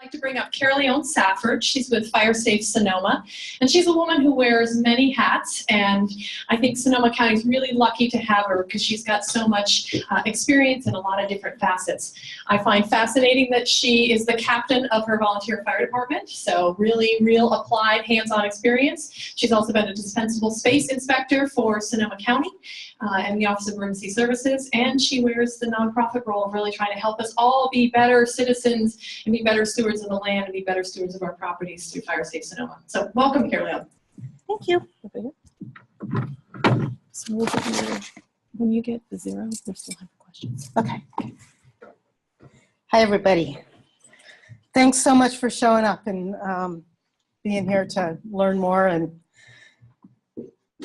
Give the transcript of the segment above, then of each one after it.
I'd like to bring up Carol Safford. She's with Fire Safe Sonoma, and she's a woman who wears many hats, and I think Sonoma County is really lucky to have her because she's got so much experience in a lot of different facets. I find fascinating that she is the captain of her volunteer fire department, so really real applied hands-on experience. She's also been a defensible space inspector for Sonoma County and the Office of Emergency Services, and she wears the nonprofit role of really trying to help us all be better citizens and be better stewards of the land and be better stewards of our properties through Fire Safe Sonoma. So welcome, Carol. Thank you. So we'll get you, when you get the 0, we'll still have questions. Okay. Hi, everybody. Thanks so much for showing up and being here to learn more and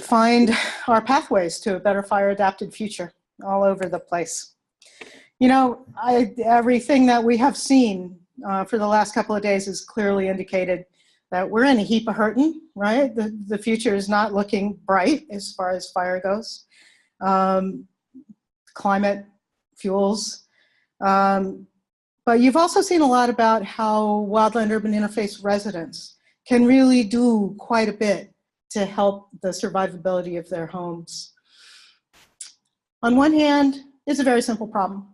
find our pathways to a better fire-adapted future all over the place. You know, everything that we have seen for the last couple of days has clearly indicated that we're in a heap of hurting, right? The future is not looking bright as far as fire goes. Climate, fuels. But you've also seen a lot about how wildland-urban interface residents can really do quite a bit to help the survivability of their homes. On one hand, it's a very simple problem.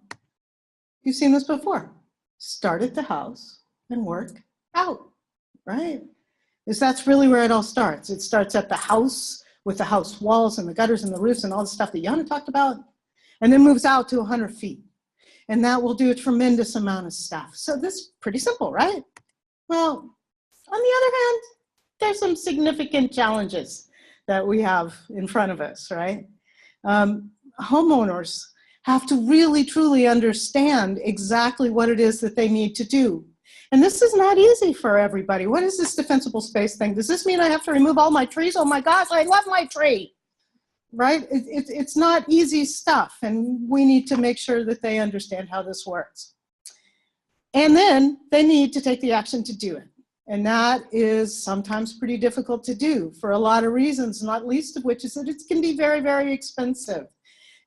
You've seen this before. Start at the house and work out, right? Because that's really where it all starts. It starts at the house with the house walls and the gutters and the roofs and all the stuff that Yana talked about, and then moves out to 100 feet. And that will do a tremendous amount of stuff. So this is pretty simple, right? Well, on the other hand, there's some significant challenges that we have in front of us, right? Homeowners have to really, truly understand exactly what it is that they need to do. And this is not easy for everybody. What is this defensible space thing? Does this mean I have to remove all my trees? Oh my gosh, I love my tree, right? It's not easy stuff, and we need to make sure that they understand how this works. And then they need to take the action to do it. And that is sometimes pretty difficult to do for a lot of reasons, not least of which is that it can be very, very expensive.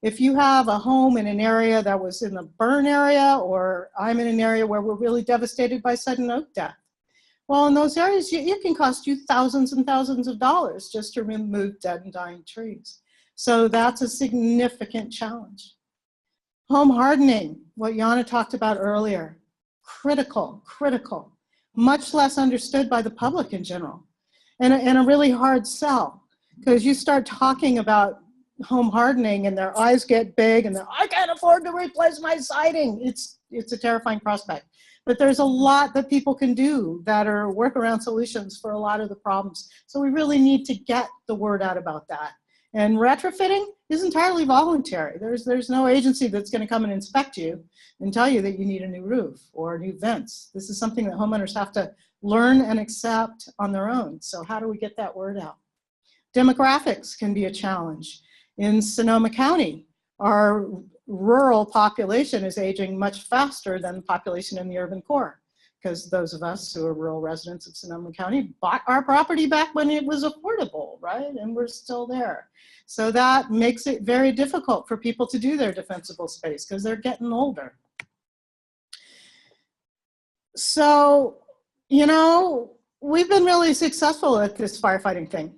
If you have a home in an area that was in the burn area, or I'm in an area where we're really devastated by sudden oak death, well, in those areas, it can cost you thousands and thousands of dollars just to remove dead and dying trees. So that's a significant challenge. Home hardening, what Yana talked about earlier, critical, critical. Much less understood by the public in general, and a really hard sell, because you start talking about home hardening and their eyes get big and I can't afford to replace my siding. It's a terrifying prospect. But there's a lot that people can do that are workaround solutions for a lot of the problems. So we really need to get the word out about that. And retrofitting is entirely voluntary. There's no agency that's going to come and inspect you and tell you that you need a new roof or new vents. This is something that homeowners have to learn and accept on their own. So how do we get that word out? Demographics can be a challenge. In Sonoma County, our rural population is aging much faster than the population in the urban core, because those of us who are rural residents of Sonoma County bought our property back when it was affordable, right? And we're still there. So that makes it very difficult for people to do their defensible space because they're getting older. So, you know, we've been really successful at this firefighting thing.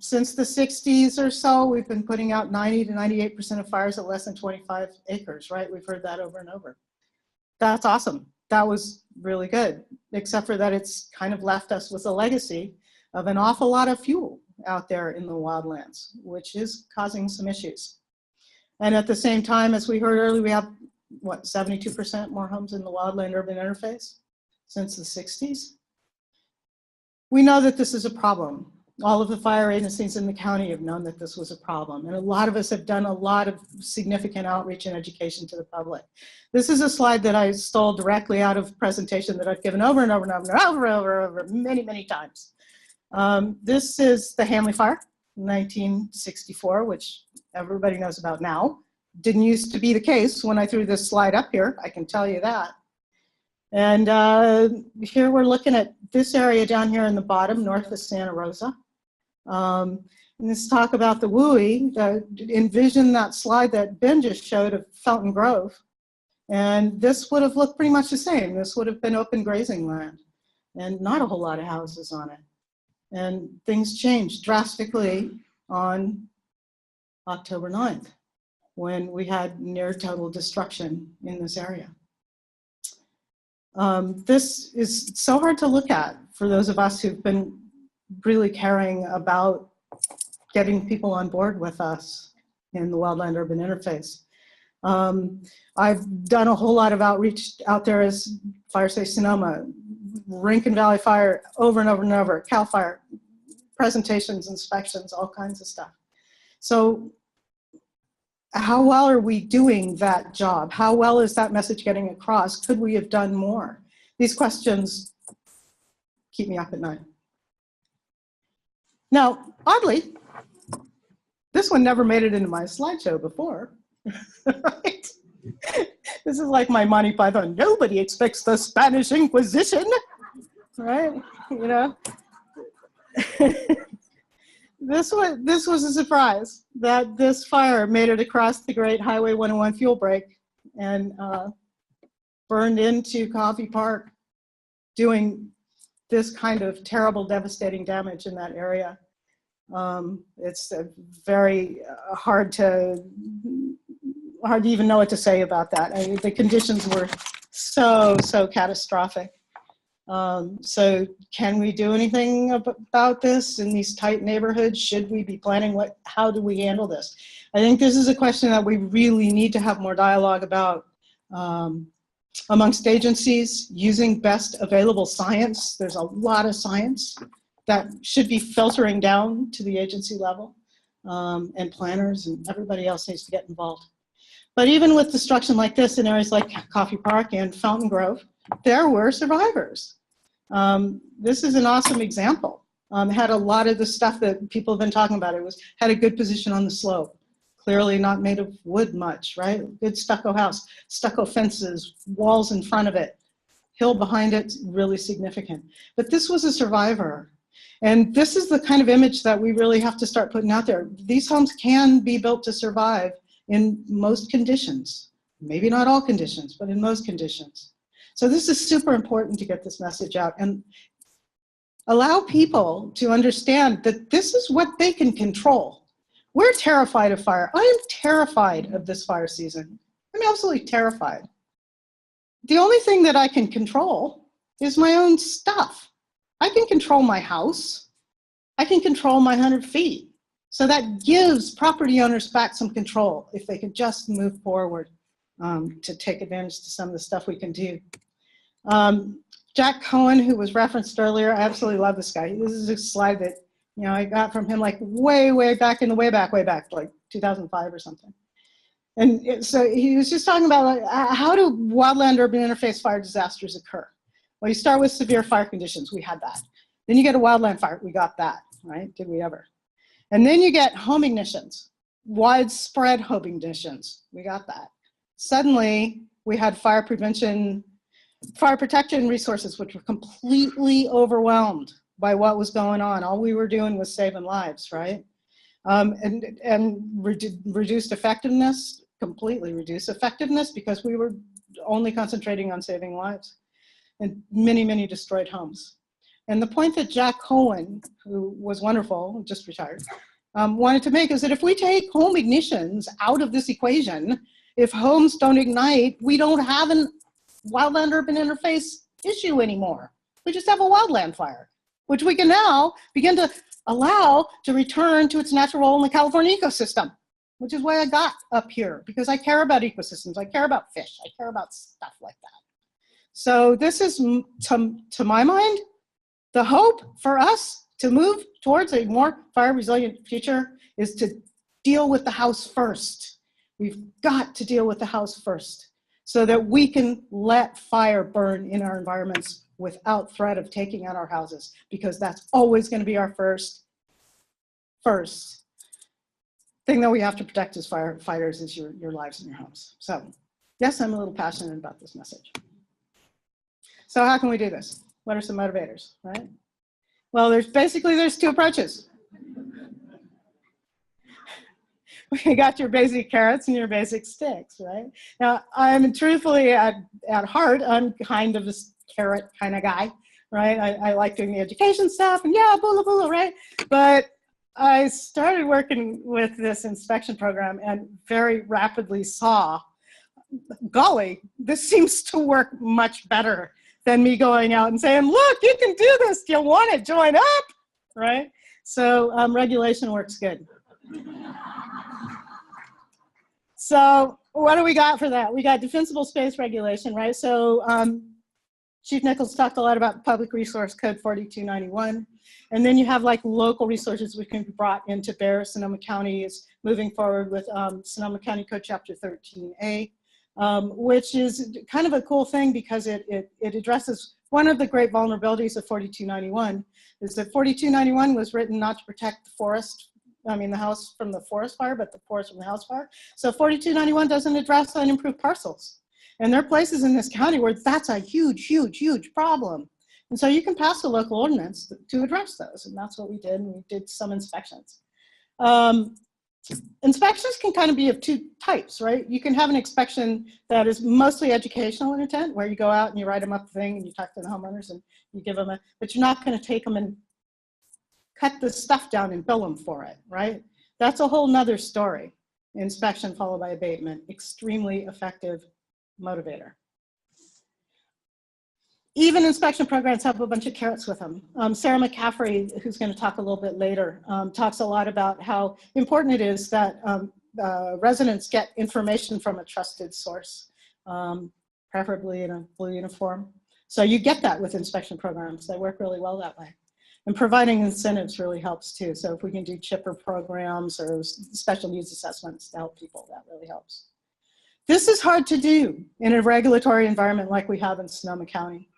Since the 60s or so, we've been putting out 90 to 98% of fires at less than 25 acres, right? We've heard that over and over. That's awesome. That was really good, except for that it's kind of left us with a legacy of an awful lot of fuel out there in the wildlands, which is causing some issues. And at the same time, as we heard earlier, we have, what, 72% more homes in the wildland-urban interface since the 60s? We know that this is a problem. All of the fire agencies in the county have known that this was a problem. And a lot of us have done a lot of significant outreach and education to the public. This is a slide that I stole directly out of a presentation that I've given over and over and over and over many, many times. This is the Hanley Fire, 1964, which everybody knows about now. Didn't used to be the case when I threw this slide up here, I can tell you that. And here we're looking at this area down here in the bottom, north of Santa Rosa. And let's talk about the WUI. Envision that slide that Ben just showed of Felton Grove. And this would have looked pretty much the same. This would have been open grazing land and not a whole lot of houses on it. And things changed drastically on October 9th, when we had near total destruction in this area. This is so hard to look at for those of us who've been really caring about getting people on board with us in the wildland-urban interface. I've done a whole lot of outreach out there as Fire Safe Sonoma, Rincon Valley Fire, over and over and over, CAL FIRE, presentations, inspections, all kinds of stuff. So how well are we doing that job? How well is that message getting across? Could we have done more? These questions keep me up at night. Now, oddly, this one never made it into my slideshow before. Right? This is like my Monty Python. Nobody expects the Spanish Inquisition, right? You know. This was a surprise that this fire made it across the Great Highway 101 fuel break and burned into Coffey Park, doing this kind of terrible, devastating damage in that area. It's very hard to even know what to say about that. I mean, the conditions were so catastrophic. So can we do anything about this in these tight neighborhoods? Should we be planning how do we handle this? I think this is a question that we really need to have more dialogue about amongst agencies, using best available science. There's a lot of science that should be filtering down to the agency level, and planners and everybody else needs to get involved. But even with destruction like this in areas like Coffey Park and Fountain Grove, there were survivors. This is an awesome example. Had a lot of the stuff that people have been talking about. Had a good position on the slope. Clearly not made of wood much, right? Good stucco house, stucco fences, walls in front of it, hill behind it, really significant. But this was a survivor. And this is the kind of image that we really have to start putting out there. These homes can be built to survive in most conditions. Maybe not all conditions, but in most conditions. So this is super important to get this message out and allow people to understand that this is what they can control. We're terrified of fire. I am terrified of this fire season. I'm absolutely terrified. The only thing that I can control is my own stuff. I can control my house. I can control my 100 feet. So that gives property owners back some control if they could just move forward to take advantage to some of the stuff we can do. Jack Cohen, who was referenced earlier, I absolutely love this guy. This is a slide that I got from him like way back in the way back, like 2005 or something. And so he was just talking about like, how do wildland-urban interface fire disasters occur? Well, you start with severe fire conditions. We had that. Then you get a wildland fire. We got that, right? Did we ever? And then you get home ignitions, widespread home ignitions. We got that. Suddenly, we had fire prevention, fire protection resources, which were completely overwhelmed by what was going on. All we were doing was saving lives, right? And reduced effectiveness, completely reduced effectiveness because we were only concentrating on saving lives. And many destroyed homes. And the point that Jack Cohen, who was wonderful, just retired, wanted to make is that if we take home ignitions out of this equation, if homes don't ignite, we don't have a wildland-urban interface issue anymore. We just have a wildland fire, which we can now begin to allow to return to its natural role in the California ecosystem, which is why I got up here, because I care about ecosystems, I care about fish, I care about stuff like that. So this is, to my mind, the hope for us to move towards a more fire resilient future is to deal with the house first. We've got to deal with the house first so that we can let fire burn in our environments without threat of taking out our houses, because that's always going to be our first thing that we have to protect as firefighters is your lives and your homes. So yes, I'm a little passionate about this message. So how can we do this? What are some motivators, right? Well, there's two approaches. you got your basic carrots and your basic sticks, right? Now, I'm truthfully at heart, I'm kind of a carrot kind of guy, right? I like doing the education stuff and yeah, bula bula, right? But I started working with this inspection program and very rapidly saw, golly, this seems to work much better than me going out and saying, look, you can do this, do you want to join up, right? So regulation works good. So what do we got for that? We got defensible space regulation, right? So Chief Nichols talked a lot about Public Resource Code 4291. And then you have like local resources which can be brought into bear. Sonoma County is moving forward with Sonoma County Code Chapter 13A, which is kind of a cool thing because it addresses one of the great vulnerabilities of 4291 is that 4291 was written not to protect the forest, the house from the forest fire, but the forest from the house fire. So 4291 doesn't address unimproved parcels. And there are places in this county where that's a huge, huge, huge problem. And so you can pass a local ordinance to address those. And that's what we did. And we did some inspections. Inspections can kind of be of two types, right? You can have an inspection that is mostly educational in intent, where you go out and you write them up a thing and you talk to the homeowners and you give them but you're not going to take them and cut the stuff down and bill them for it, right? That's a whole nother story. Inspection followed by abatement, extremely effective motivator. Even inspection programs have a bunch of carrots with them. Sarah McCaffrey, who's going to talk a little bit later, talks a lot about how important it is that residents get information from a trusted source, preferably in a blue uniform. So you get that with inspection programs. They work really well that way. And providing incentives really helps too. So if we can do chipper programs or special needs assessments to help people, that really helps. This is hard to do in a regulatory environment like we have in Sonoma County.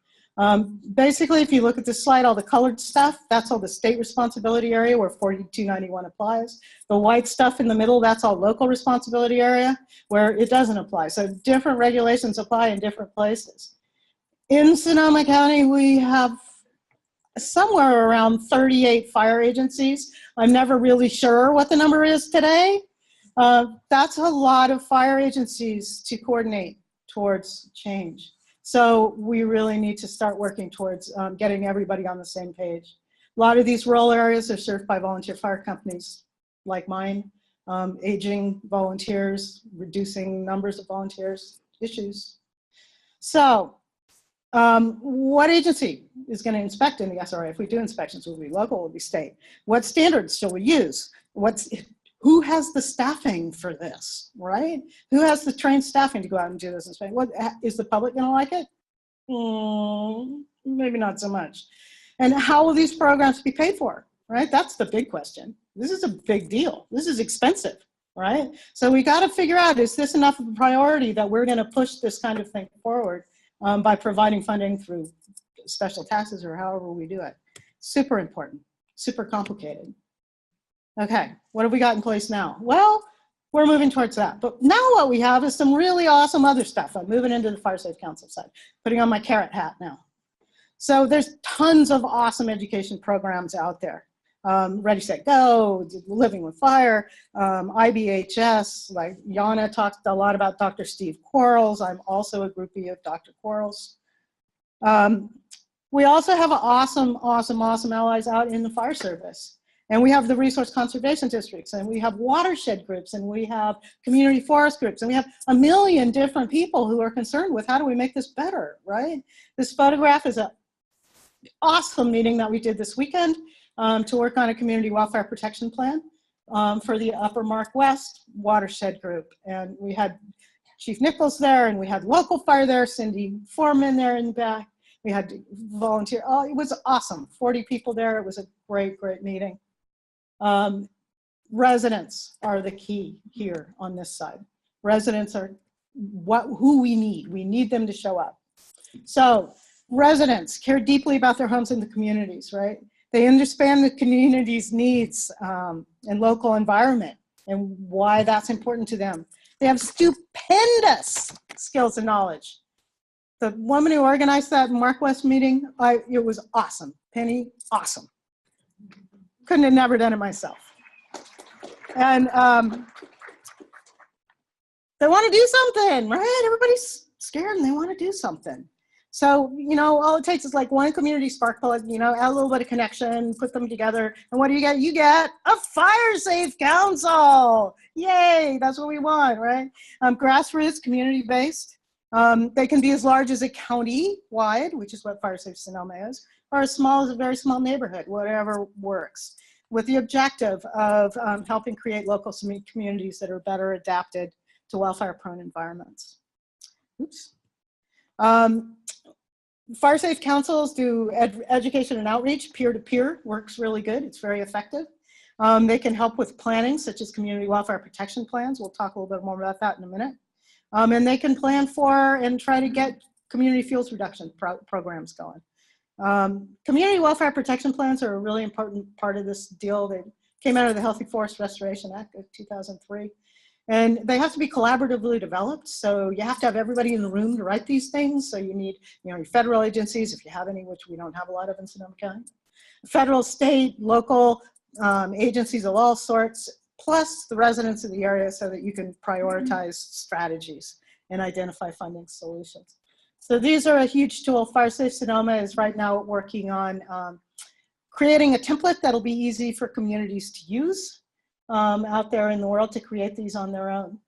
Basically, if you look at this slide, all the colored stuff, that's all the state responsibility area where 4291 applies. The white stuff in the middle, that's all local responsibility area where it doesn't apply. So different regulations apply in different places. In Sonoma County, we have somewhere around 38 fire agencies. I'm never really sure what the number is today. That's a lot of fire agencies to coordinate towards change. So we really need to start working towards getting everybody on the same page. A lot of these rural areas are served by volunteer fire companies like mine, aging volunteers, reducing numbers of volunteers, issues. So what agency is going to inspect in the SRA? If we do inspections, will it be local, will it be state? What standards shall we use? Who has the staffing for this, right? Who has the trained staffing to go out and do this inspection? Is the public going to like it? Maybe not so much. And how will these programs be paid for, right? That's the big question. This is a big deal. This is expensive, right? So we got to figure out, is this enough of a priority that we're going to push this kind of thing forward by providing funding through special taxes or however we do it? Super important, super complicated. Okay, what have we got in place now? Well, we're moving towards that. But now what we have is some really awesome other stuff. I'm moving into the Fire Safe Council side, putting on my carrot hat now. So there's tons of awesome education programs out there. Ready, Set, Go, Living with Fire, IBHS, like Yana talked a lot about Dr. Steve Quarles. I'm also a groupie of Dr. Quarles. We also have awesome allies out in the fire service. And we have the resource conservation districts, and we have watershed groups, and we have community forest groups, and we have a million different people who are concerned with how do we make this better, right? This photograph is an awesome meeting that we did this weekend to work on a community wildfire protection plan for the Upper Mark West watershed group. And we had Chief Nichols there, and we had local fire there, Cindy Foreman there in the back. We had volunteer, oh, it was awesome. 40 people there, it was a great, great meeting. Residents are the key here on this side. Residents are who we need. We need them to show up. So residents care deeply about their homes and the communities, right? They understand the community's needs and local environment and why that's important to them. They have stupendous skills and knowledge. The woman who organized that Mark West meeting, it was awesome. Penny, awesome. Couldn't have never done it myself. And they want to do something, right? Everybody's scared and they want to do something. So, you know, all it takes is like one community spark plug, you know, add a little bit of connection, put them together. And what do you get? You get a fire-safe council. Yay, that's what we want, right? Grassroots, community-based. They can be as large as a county-wide, which is what Fire Safe Sonoma is, or as small as a very small neighborhood, whatever works, with the objective of helping create local communities that are better adapted to wildfire-prone environments. Oops. Fire Safe Councils do education and outreach, peer-to-peer, works really good. It's very effective. They can help with planning, such as community wildfire protection plans. We'll talk a little bit more about that in a minute. And they can plan for and try to get community fuels reduction programs going. Community wildfire protection plans are a really important part of this deal. They came out of the Healthy Forest Restoration Act of 2003. And they have to be collaboratively developed. So you have to have everybody in the room to write these things. So you need, you know, your federal agencies, if you have any, which we don't have a lot of in Sonoma County. Federal, state, local agencies of all sorts, plus the residents of the area so that you can prioritize strategies and identify funding solutions. So these are a huge tool. Fire Safe Sonoma is right now working on creating a template that'll be easy for communities to use. Out there in the world to create these on their own.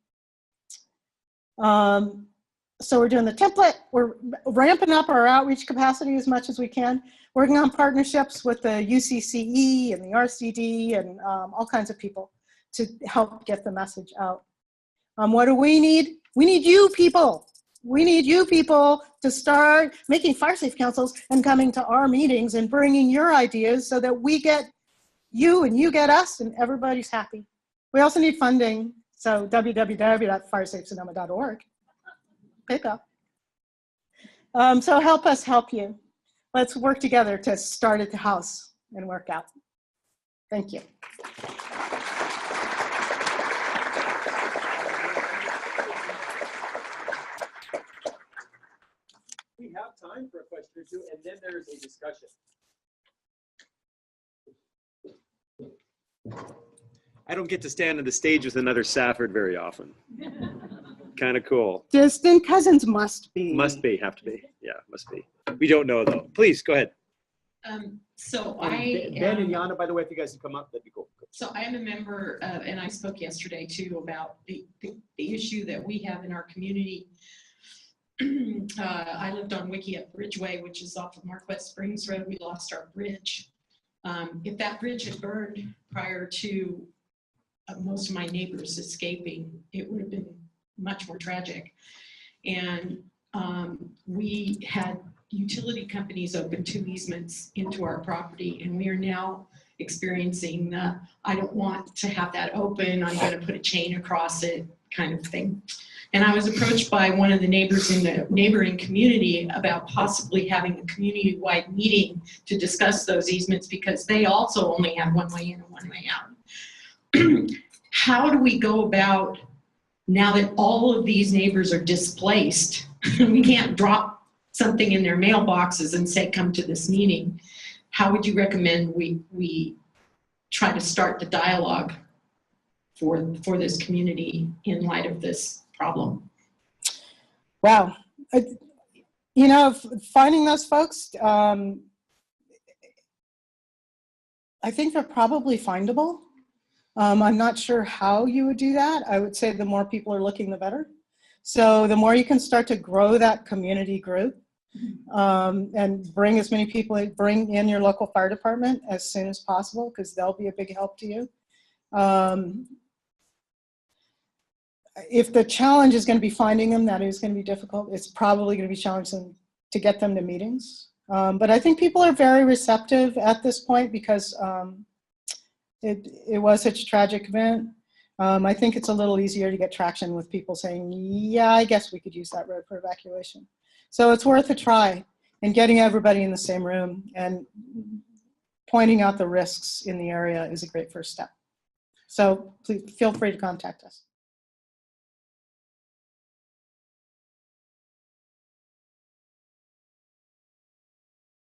So we're doing the template, we're ramping up our outreach capacity as much as we can, working on partnerships with the UCCE and the RCD and all kinds of people to help get the message out. What do we need? We need you people. We need you people to start making fire safe councils and coming to our meetings and bringing your ideas so that we get you and you get us and everybody's happy. We also need funding, so www.firesafesonoma.org. Pick up. So help us help you. Let's work together to start at the house and work out. Thank you. We have time for a question or two, and then there's a discussion. I don't get to stand on the stage with another Safford very often. Kind of cool. Distant cousins must be. Must be, have to be. Yeah, must be. We don't know though. Please go ahead. Ben and Yana, by the way, if you guys would come up, that'd be cool. So I am a member of, and I spoke yesterday too about the issue that we have in our community. I lived on Wickiup Bridgeway, which is off of Northwest Springs Road. We lost our bridge. If that bridge had burned prior to most of my neighbors escaping, it would have been much more tragic. And we had utility companies open 2 easements into our property, and we are now experiencing the, I don't want to have that open, I'm going to put a chain across it kind of thing. And I was approached by one of the neighbors in the neighboring community about possibly having a community-wide meeting to discuss those easements because they also only have one way in and one way out. How do we go about, now that all of these neighbors are displaced, we can't drop something in their mailboxes and say, come to this meeting. How would you recommend we try to start the dialogue for this community in light of this problem? Wow. You know, finding those folks, I think they're probably findable. I'm not sure how you would do that. I would say the more people are looking, the better. So the more you can start to grow that community group and bring as many people, bring in your local fire department as soon as possible, because they'll be a big help to you. If the challenge is going to be finding them, that is going to be difficult. It's probably going to be challenging to get them to meetings. But I think people are very receptive at this point because it was such a tragic event. I think it's a little easier to get traction with people saying, yeah, I guess we could use that road for evacuation. So it's worth a try, and getting everybody in the same room and pointing out the risks in the area is a great first step. So please feel free to contact us.